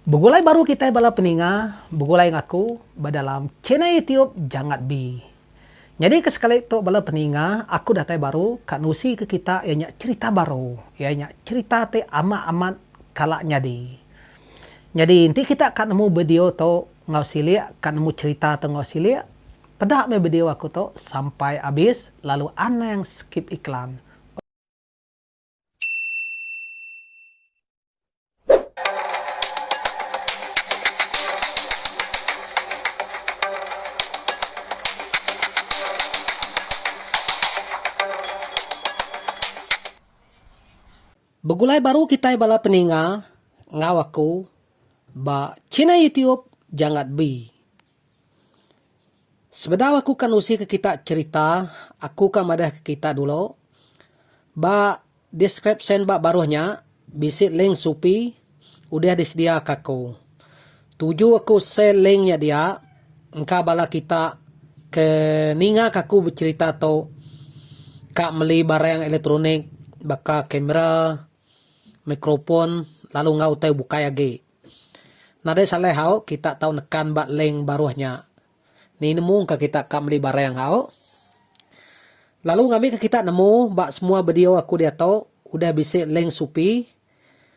Begulai baru kita bala peninga, begulai ngaku dalam channel YouTube Jangat Bi. Jadi kesekali itu bala peninga, aku datai baru kak nusi ke kita ianya cerita baru, ianya cerita te amat kalak nyadi. Jadi inti kita kan nemu video to ngau silia, kan nemu cerita to ngau silia, pedak me video aku to sampai habis, lalu ana yang skip iklan. Begulai baru kita bala peninga ngawaku ba channel YouTube Jangat Bi. Sebenarnya aku kan usi ke kita cerita, aku kan madah ke kita dulu. Ba description ba baruhnya visit link Supi udah disedia aku. Tuju aku share linknya dia, engkau bala kita ke ninga aku bercerita to kak meli barang elektronik baka kamera mikrofon lalu ngau tahu buka lagi. Nada salah hau kita tahu nekan bak link baruhnya. Ni nemu ka kita kak meli barang hau. Lalu ngami ke kita nemu bak semua video aku dia tahu udah bisa link Supi.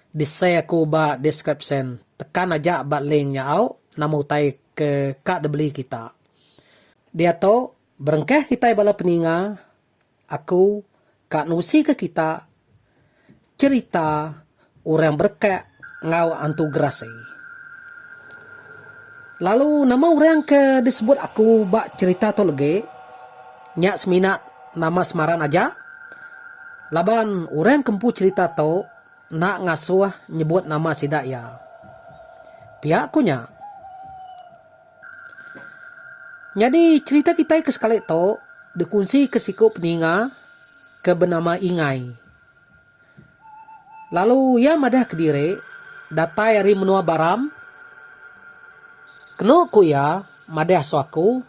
Di share aku bak description. Tekan aja bak linknya hau. Namu tay ke kak debeli kita. Dia tahu berengkeh kita bala peninga. Aku kak nusi ke kita cerita orang berkak ngau antu gerasi. Lalu nama orang ke disebut aku bak cerita tu lagi. Nyak seminat nama semaran aja. Laban orang kempu cerita tu nak ngasuh nyebut nama sidak ya. Pihak kunya. Jadi cerita kita ke sekali tu dikunci ke siku peninga ke bernama Ingai. Lalu ia madah ke diri, datai hari menua baram. Kena ku ya, madah suaku,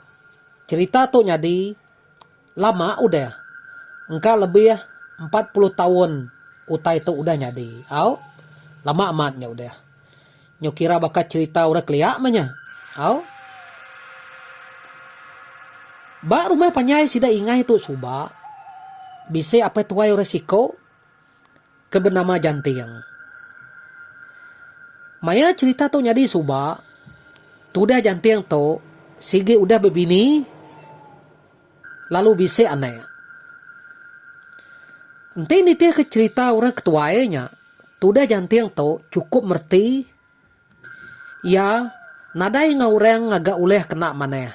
cerita tu nyadi, lama udah. Engkau lebih 40 tahun utai tu udah nyadi. Au, lama amatnya udah. Nyo kira bakal cerita udah keliak manya. Au. Ba rumah panyai sida ingai tu suba. Bisa apa tuai resiko ke bernama Jantiang. Maya cerita tu nyadi suba, tudah Jantiang tu, sige udah bebini, lalu bisa aneh. Nanti dia ke cerita orang ketuanya, tudah Jantiang tu cukup merti, ya nadai orang agak uleh kena maneh.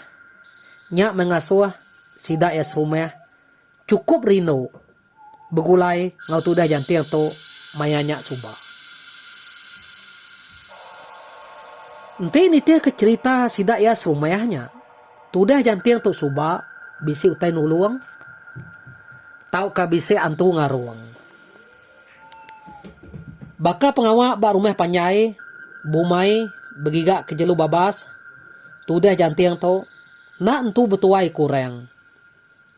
Nyak mengasuh sidak ya serumah, cukup rino. Begulai ngau tudah Jantiang tu mayanya suba. Nanti dia ke cerita sidak ya serumahnya. Tudah Jantiang tu suba bisi utai nulung. Tau ka bisi antu ngaruang. Baka pengawak ba rumah panyai bumai begigak ke jelu babas. Tudah Jantiang tu nak entu betuai kurang.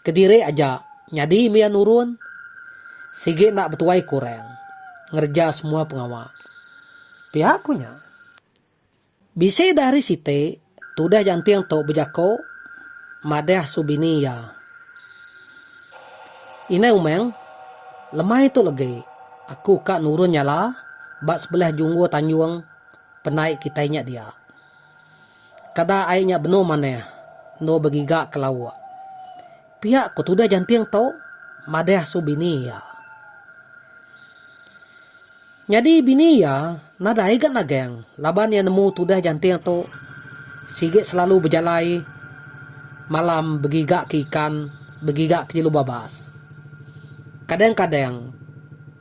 Kediri aja nyadi mia nurun. Sige nak betuai kurang. Ngerja semua pengawal. Pihaknya. Bisa dari site, tudah Jantiang to bejako, madah subini ya. Ina umeng, lemah itu lagi. Aku kak nurun nyala, bak sebelah junggo tanjuang, penaik kitanya dia. Kada airnya benar mana, no begigak ke lawa. Pihak ko tudah Jantiang to, madah subini ya. Jadi bini ya, nada ikan nageng. Laban yang nemu tudah Jantiang tu, sige selalu berjalai. Malam begigak ke ikan, begigak ke jelu babas. Kadang-kadang,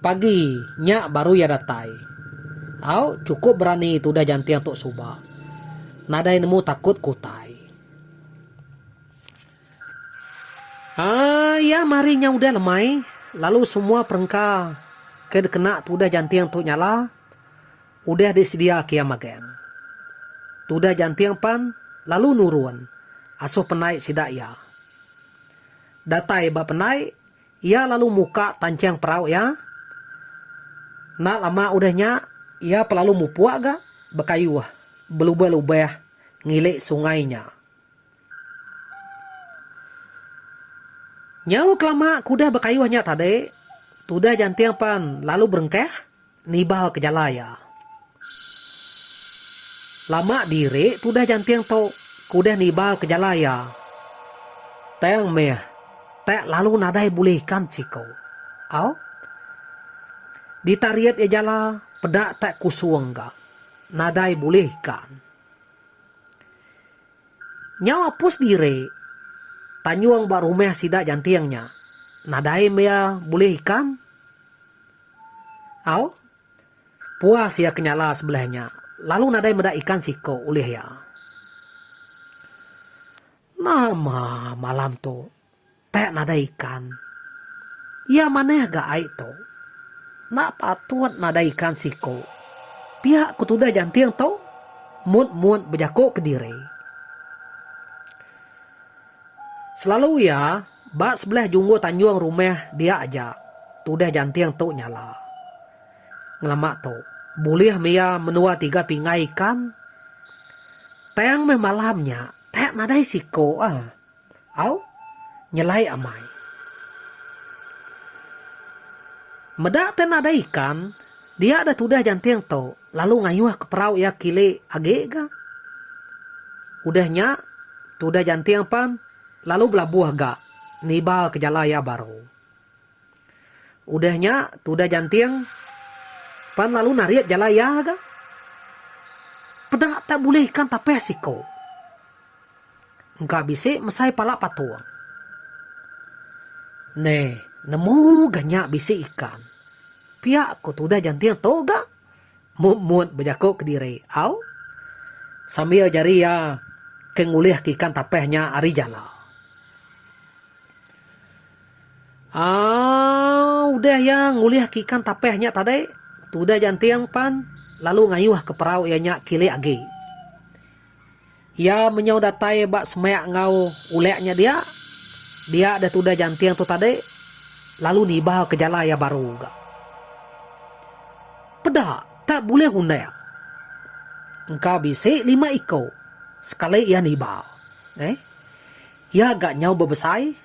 pagi nyak baru ya datai. Au cukup berani tudah Jantiang tu suba. Nada yang nemu takut kutai. Ya marinya udah lemai. Lalu semua perengkah. Kena tudah Jantiang tu nyala, udah disedia kia magen. Tudah Jantiang pan, lalu nurun, asuh penai sidak ya. Datai ba penai, ia lalu muka tancang perahu ya. Nak lama udahnya, ia pelalu mupuak ga, berkayu berlubah-lubah ngilik sungainya. Nyau kelama kuda berkayuhnya tadi, tudah jantiang pan lalu berengkeh, nibah ke jalaya. Lama diri, tudah jantiang to, kuda nibah ke jalaya. Teng meh, tek lalu nadai bolehkan ciko. Au? Ditariat ya jala, pedak tak kusuang ga. Nadai bolehkan. Nyau apus diri, tanyuang ba rumah sida jantiangnya. Nadai mea boleh ikan? Au? Puas ya kenyala sebelahnya. Lalu nadai meda ikan siko ulih ya. Nama malam tu. Tak nadai ikan. Ya mana ga ai tu. Nak patut nadai ikan siko. Pihak kutuda jantiang tu. Mut-mut berjakuk ke diri. Selalu ya, bak sebelah junggo tanjuang rumah dia aja. Tudah jantiang tu nyala. Ngelamak tu. Boleh mea menua 3 pingai ikan. Tayang me malamnya. Tak nadai siko Au? Nyelai amai. Medak tak nadai ikan. Dia ada tudah jantiang tu. Lalu ngayuh ke perahu ya kile age ga. Udahnya. Tudah jantiang pan. Lalu belabuh gak, nibal ke jalaya baru. Udahnya, tudah jantiang, pan lalu nariat jalaya gak. Pedak tak boleh ikan tapeh siko. Engkau bisa mesai pala patuang. Nemu ganyak bisa ikan. Pihak ko tudah jantiang to gak. Mut-mut berjakuk ke diri. Au? Sambil jari ya, kengulih ikan tapehnya ari jala. Udah ya nguliah ikan tapehnya tadi. Tudah jantiang pan. Lalu ngayuh ke perahu ianya kile age. Ya menyau datai bak semeyak ngau uleknya dia. Dia ada tudah jantiang tu tadi. Lalu nibah ke jalaya baru ga. Pedak tak boleh undai. Engkau bisa 5 iko. Sekali ia nibah. Ia agak nyau berbesai.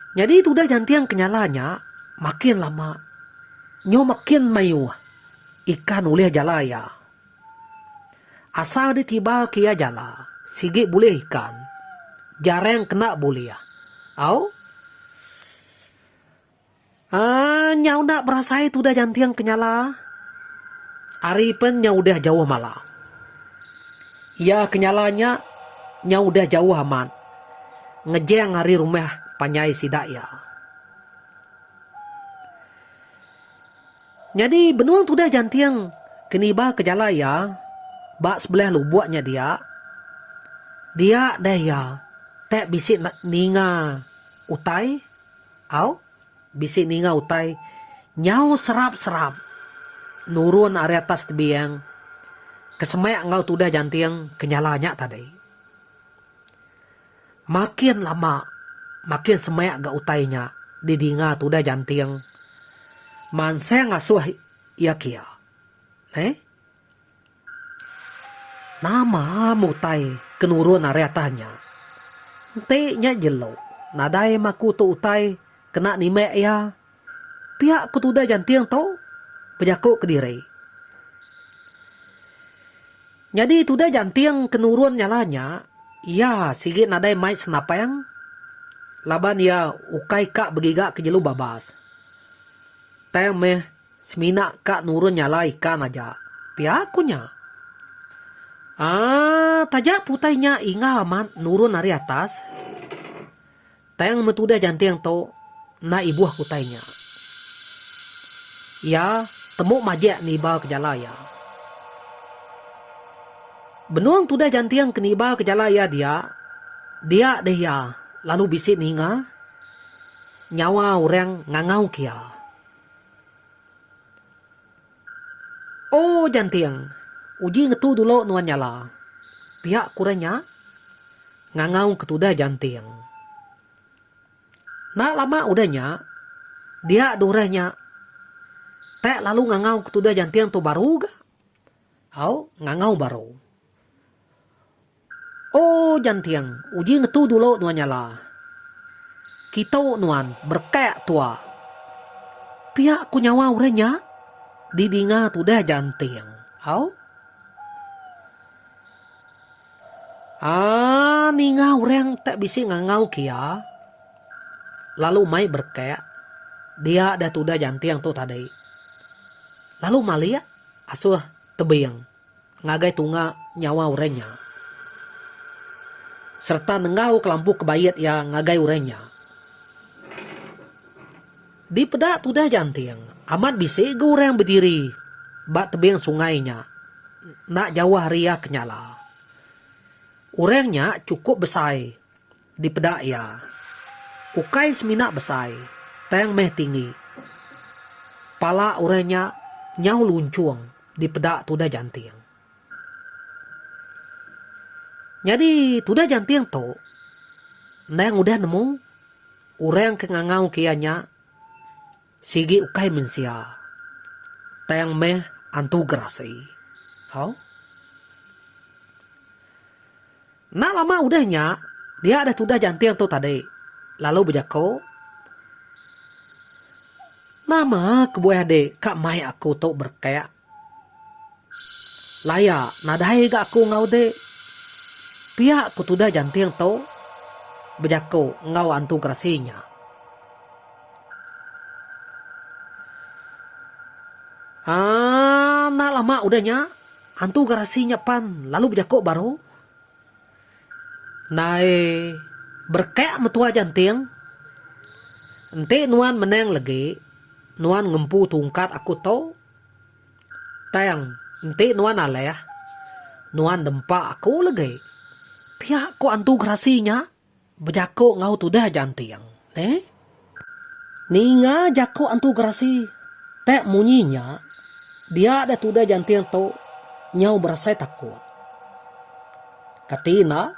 Jadi tudah jantiang kenyalanya makin lama. Nyo makin mayu. Ikan ulih jalaya. Asal ditiba kia jala. Sige boleh ikan. Jarang kena boleh. Au? Nyau nak berasai tudah jantiang kenyala. Ari pen nyau udah jauh malam. Ia kenyalanya nyau udah jauh amat. Ngejeng hari rumah panyai sidak ya. Jadi benuang tudah jantiang keniba ke jalaya. Bak sebelah lubuknya dia. Dia dah ya. Tak bisik ninga utai. Au? Bisik ninga utai. Nyau serap-serap. Nurun area atas tebiang. Kesemak ngau tudah jantiang kenyalanya tadi. Makin lama. Makin semak gak utainya. Didinga tudah jantiang. Mansaya ngasuh ia kia. Nama mutai kenurun area tanya. Nya jelo. Nadai maku tu utai. Kena nimek ya. Pihak ku tudah jantiang tau. Pejakuk ke diri. Jadi tudah jantiang kenurun nyalanya. Ya sigit nadai mai senapang. Laban ya ukai kak begigak ke jelu babas. Tayang meh semina kak nurun nyala ikan aja. Piakunya. Tajak putainya inga aman nurun dari atas. Tayang metuda jantiang to na ibuah putainya. Ya temuk majak niba ke jalaya. Benuang tudah jantiang keniba ke jalaya dia. Dia deh ya. Lalu bisik ninga. Nyawa orang ngangau kia. Oh jantiang. Uji ngetu dulu nuan nyala. Pihak kuranya. Ngangau ketudah jantiang. Nak lama udahnya. Dia duranya. Tak lalu ngangau ketudah jantiang tu baru ga. Au ngangau baru. Oh jantiang, uji ngetu dulu nuan nyala. Kita nuan berkek tua. Pihak ku nyawa urenya. Didinga tu dah jantiang. Au? Ninga ureng tak bisi ngangau kia. Lalu mai berkek. Dia dah tu dah jantiang tu tadi. Lalu malia asuh tebing. Ngagai tunga nyawa urenya. Serta nengau kelampu kebayat yang ngagai urenya. Di pedak tu dah jantiang. Amat bisi ge ureng berdiri. Bak tebing sungainya. Nak jauh ria kenyala. Urengnya cukup besai. Di pedak ya. Ukai seminak besai. Teng meh tinggi. Pala urengnya nyau luncung. Di pedak tu dah jantiang. Jadi tu dah jantiang tu. Neng udah nemu. Ureng kengangau kianya. Sigi ukai mensia. Teng meh antu gerasi. Oh? Nak lama udahnya. Dia ada tu dah jantiang tu tadi. Lalu bejako. Nama kebuah adik kak mai aku tu berkaya. Laya nadai gak aku ngau dek. Pihak ku tu dah jantiang tu. Bejako ngau antu gerasinya. Nak lama udahnya. Antu gerasinya pan. Lalu bejako baru. Nai berkek metua jantiang. Ente nuan meneng lagi. Nuan ngempu tungkat aku tau. Tayang. Ente nuan aleh. Nuan dempak aku lagi. Pihak ko antu gerasinya. Bejako ngau tu dah jantiang. Ninga jako antu gerasi. Tek munyinya. Dia ada tu dah jantiang tau. Nyau berasai takut. Katina.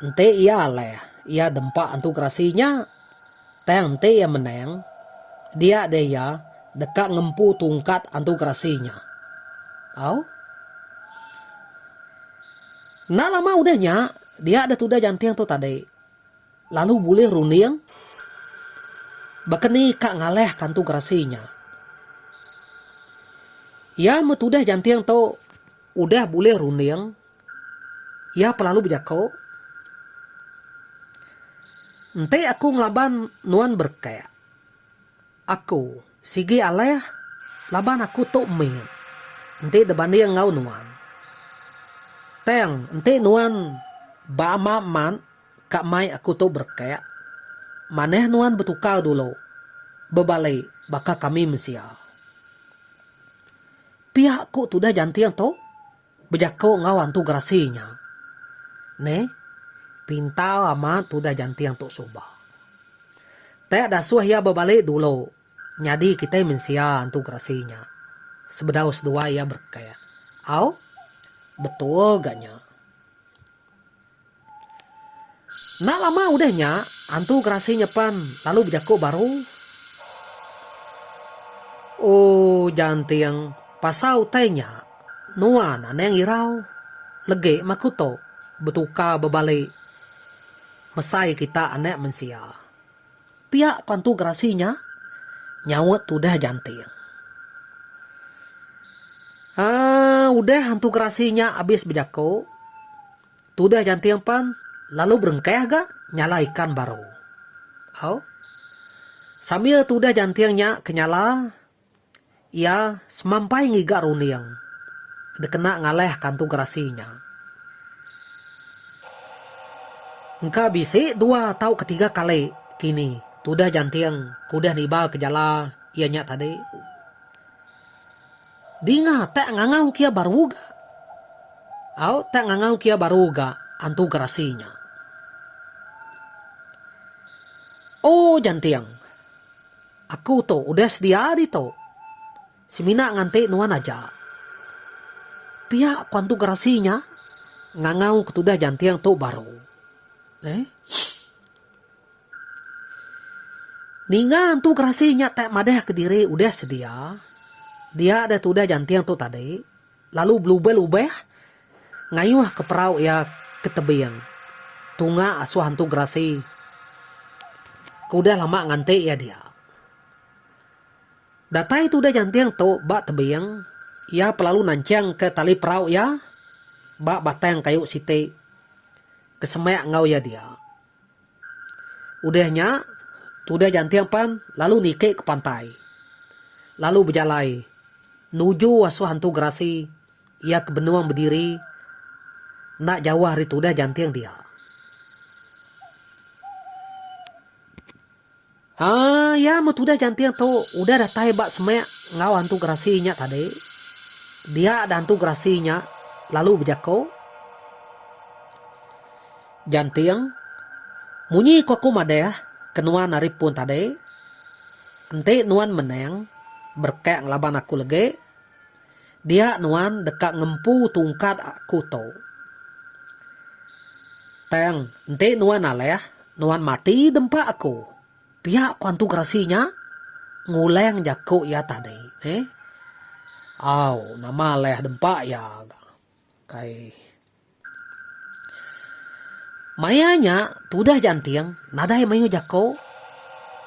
Ente ia aleh. Ia dempak antu gerasinya. Tayang ente ia meneng. Dia ada ya. Dekat ngempu tungkat antu gerasinya. Au? Nak lama udahnya. Dia ada tu dah jantiang tu tadi. Lalu boleh runing. Bakeni kak ngaleh kantu gerasinya. Ya metudah jantiang tu. Udah boleh runing. Ya pelalu bejako. Ente aku ngelaban nuan berkaya. Aku sigi aleh. Laban aku tu min. Ente debanding ngau nuan. Teng ente nuan. Ba man. Kak mai aku tu berkaya. Maneh nuan betukal dulu. Bebalik. Baka kami mensia. Pihakku tu dah jantiang tu. Bejako ngau antu gerasinya. Pintau amat tu dah jantiang tu subah. Tak ada suah ya bebalik dulu. Jadi kita mensia antu gerasinya. Sebedau sedua ya berkaya. Au? Betul gaknya. Nak lama udahnya. Antu gerasinya pan. Lalu bejako baru. Oh jantiang. Pasau tanya. Nuan aneng irau. Lege makuto. Betuka bebalik. Mesai kita anek mensia. Pihak pantu gerasinya. Nyawet tu dah jantiang. Udah hantu gerasinya abis bejako. Tu dah jantiang pan. Lalu berengkeh gak. Nyala ikan baru. Sambil tu dah jantiangnya kenyala. Ia semampai ngigak runiang. Dekena ngaleh kantu gerasinya. Engkau bisi 2 atau ketiga kali kini. Tudah jantiang kudah niba ke jala ianya tadi. Dinga tak ngangau kia baru ga. Tak ngangau kia baru ga antu gerasinya. Oh jantiang. Aku to udah sedia di to. Simina ngante nuan aja. Pihak kuantu gerasinya ngangau ketudah jantiang to baru. Ninga antu gerasinya tak madah ke diri udah sedia. Dia ada tudah jantiang tu tadi. lalu berubah-ubah ngayuh ke perahu ya ke tebing. Tunga asuh hantu gerasi. Kuda lama ngante ya dia. Data itu udah jantiang to bak tebing. Ya pelalu nancang ke tali perahu ya. Bak batang kayu site. Kesemek ngau ya dia. Udahnya, udah jantiang pan, lalu nike ke pantai. Lalu berjalai. Nuju asuh hantu gerasi. Ia ke benuang berdiri. Nak jauh hari tu udah jantiang dia. Ya udah jantiang tu. Udah datai bak semek ngau hantu gerasinya tadi. Dia ada hantu gerasinya. Lalu berjako. Jantiang. Munyi ko aku madeh. Kenuan hari pun tadi. Ente nuan meneng. Berkek ngelaban aku lagi. Dia nuan dekat ngempu tungkat aku tu. Teng. Ente nuan aleh. Nuan mati dempak aku. Pihak hantu gerasinya. Nguleng jako ya tadi. Nama leh dempak ya. Kai. Mayanya tudah jantiang nadai mayu jako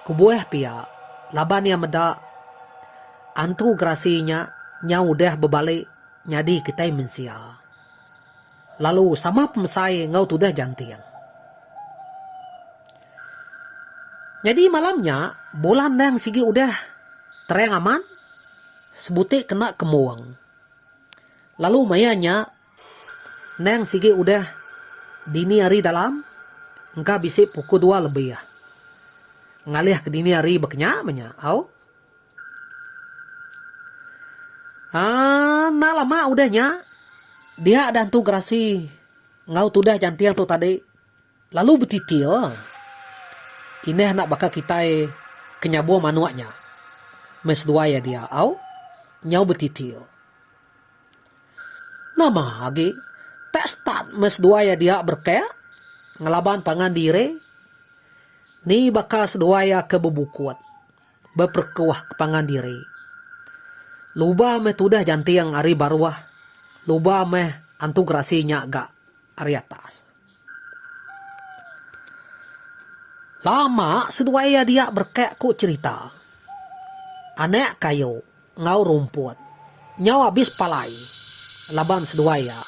kubueh pia laban yang meda antu gerasinya nyau dah berbalik nyadi kita mensia. Lalu sama pemesai ngau tudah jantiang. Jadi malamnya bulan yang sigi udah terang aman sebutik kena kemuang. Lalu mayanya neng sigi udah dini hari dalam, engkau bisa pukul 2 lebih ya. Ngalih ke dini hari beknya menya, nah lama udahnya, dia ada hantu gerasi, ngau tudah jantiang tu tadi, lalu betitil, ini nak bakal kita kenyabuh manuaknya, mes dua ya dia, nyau betitil. Nama lagi, tak start mes dua ya dia berkaya ngelaban pangan diri ni bakal sedua ya ke bebukuat berperkuah ke pangan diri luba me tudah jantiang ari baruah luba me antu gerasinya agak ari atas lama sedua ya dia berkaya ku cerita anek kayu ngau rumput nyau habis palai laban sedua ya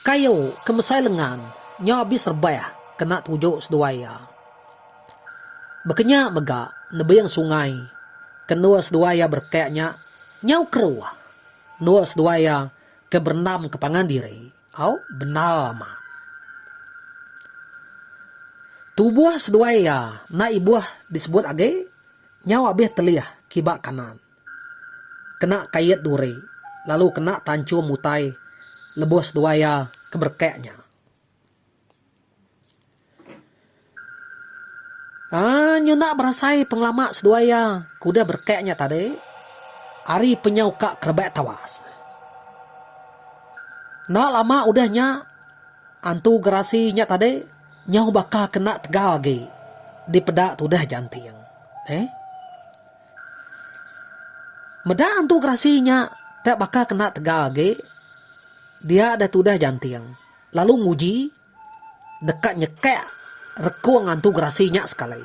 kayu kemesai lengan nyaw habis rebah kena tujuk seduaya. Bekenya mega nebayang sungai kenua seduaya berkayaknya nyaw keruah. Nua seduaya ke berenam ke pangan diri. Benar ma. Tubuh seduaya na ibuah disebut age nyaw habis telih kibak kanan. Kena kayat duri lalu kena tancu mutai lebos duaya keberkeknya. Nyuna berasai penglama seduaya kuda berkeknya tadi. Ari penyauka kerbek tawas. Nah lama udahnya antu gerasinya tadi nyau bakal kena tegal lagi di pedak tudah jantiang. Meda antu gerasinya tak bakal kena tegal lagi. Dia ada tudah jantiang. Lalu nguji dekat nyekek rekuang antu gerasinya sekali.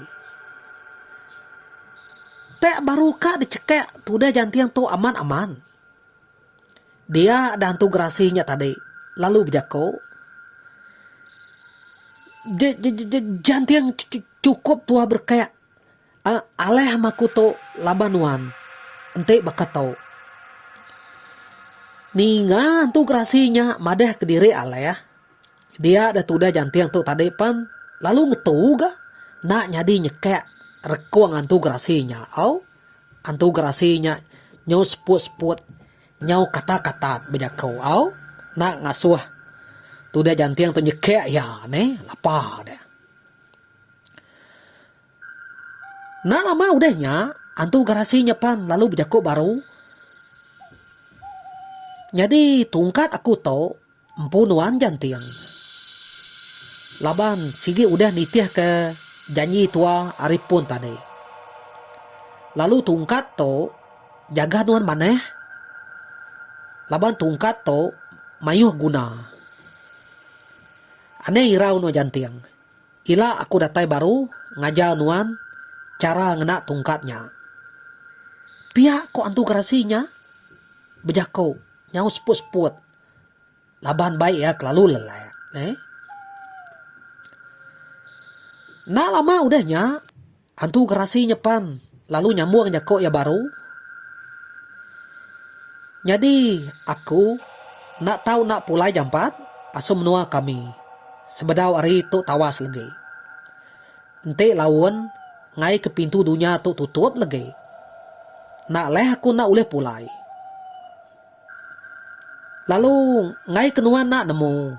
Tak baru kak dicekek tudah jantiang tu aman-aman. Dia ada antu gerasinya tadi. Lalu berjako. Jantiang cukup tua berkayak. Aleh makuto labanuan. Ente bakat tau. Ninga antu gerasinya madah ke diri aleh. Dia ada tudah jantiang tu tadi pan. Lalu ngetuga. Nak nyadi nyekek rekuang antu gerasinya. Antu gerasinya nyau seput-seput. Nyau kata-kata bejakau. Nak ngasuh. Tudah jantiang tu nyekek ya. Lapar deh. Nak lama udahnya. Antu gerasinya pan. Lalu bejakau baru. Jadi tungkat aku tahu empunuan jantiang. Laban sigi udah nitih ke janji tua aripun tadi. Lalu tungkat to jaga nuan maneh. laban tungkat to mayuh guna. Ane irau no jantiang. Ila aku datai baru ngajal nuan cara ngena tungkatnya. Pihak ko antu kerasinya bejako nyau seput-seput. Laban baik ya kelalu lelek. Nah lama udahnya antu kerasinya pan. Lalu nyambung jako ya baru. Jadi aku nak tahu nak pulai jam 4 asum menua kami. Sebedau hari tu tawas lagi. Ente lawan ngai ke pintu dunia tu tutup lagi. Nak leh aku nak uleh pulai. Lalu ngai kenuan nak nemu.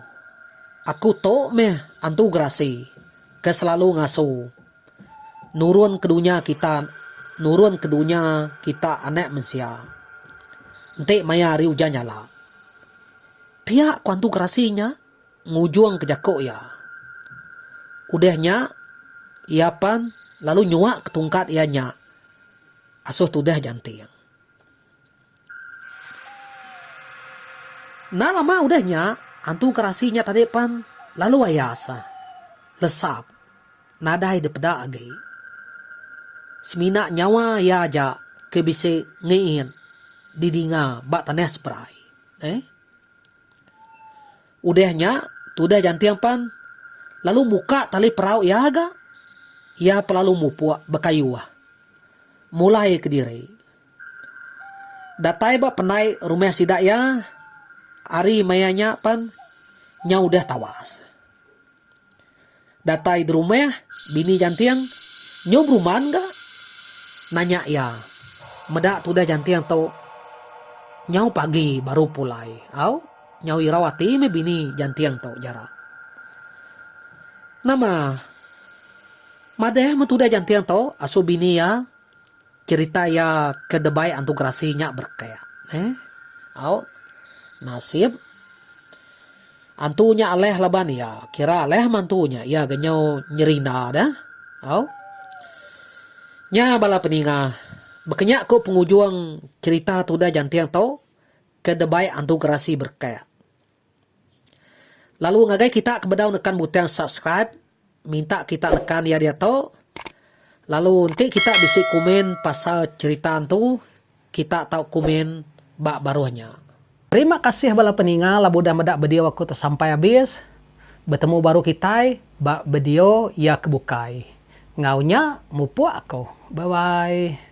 Aku tok meh antu gerasi. Ke selalu ngasu. Nurun ke dunia kita anak mensia. Ente maya hari hujan nyala. Pihak kuantu kerasinya ngujuang ke jako ya. Udahnya iapan lalu nyuak ketungkat ianya. Asuh tudah jantiang. Nah lama udahnya antu kerasinya tadi pan lalu ayasa. Lesap. Nadai depeda agi. Semina nyawa ya aja kebise ngein didinga bak tanah spray. Udahnya tudah jantiang pan lalu muka tali perau ya aga. Ia pelalu mupua bekayuah. Mulai ke diri. Datai bak penai rumah sidak ya. Ari mayanya pan nya udah tawas. Datai di rumah bini jantiang nyob rumahan ga? Nanya ya. Medak tudah jantiang tau nyau pagi baru pulai. Au nyau irawati me bini jantiang tau jara. Nama madeh metudah jantiang tau asu bini ya cerita ya kedebai antu gerasinya berkaya. Au nasib antunya aleh laban ya kira aleh mantunya ya genyau nyerina dah. Au nya bala peninga bekenyak ko pengujuang cerita tudah jantiang tau kedebai antu gerasi berkaya. Lalu ngagai kita kebedau nekan butang subscribe. Minta kita nekan ya dia tau. Lalu nanti kita bisa komen pasal cerita tu. Kita tahu komen bak baruhnya. Terima kasih bala peninga labu dah medak video aku tersampai habis. Bertemu baru kita bak video ya kebukai. Ngaunya mupu aku. Bye bye.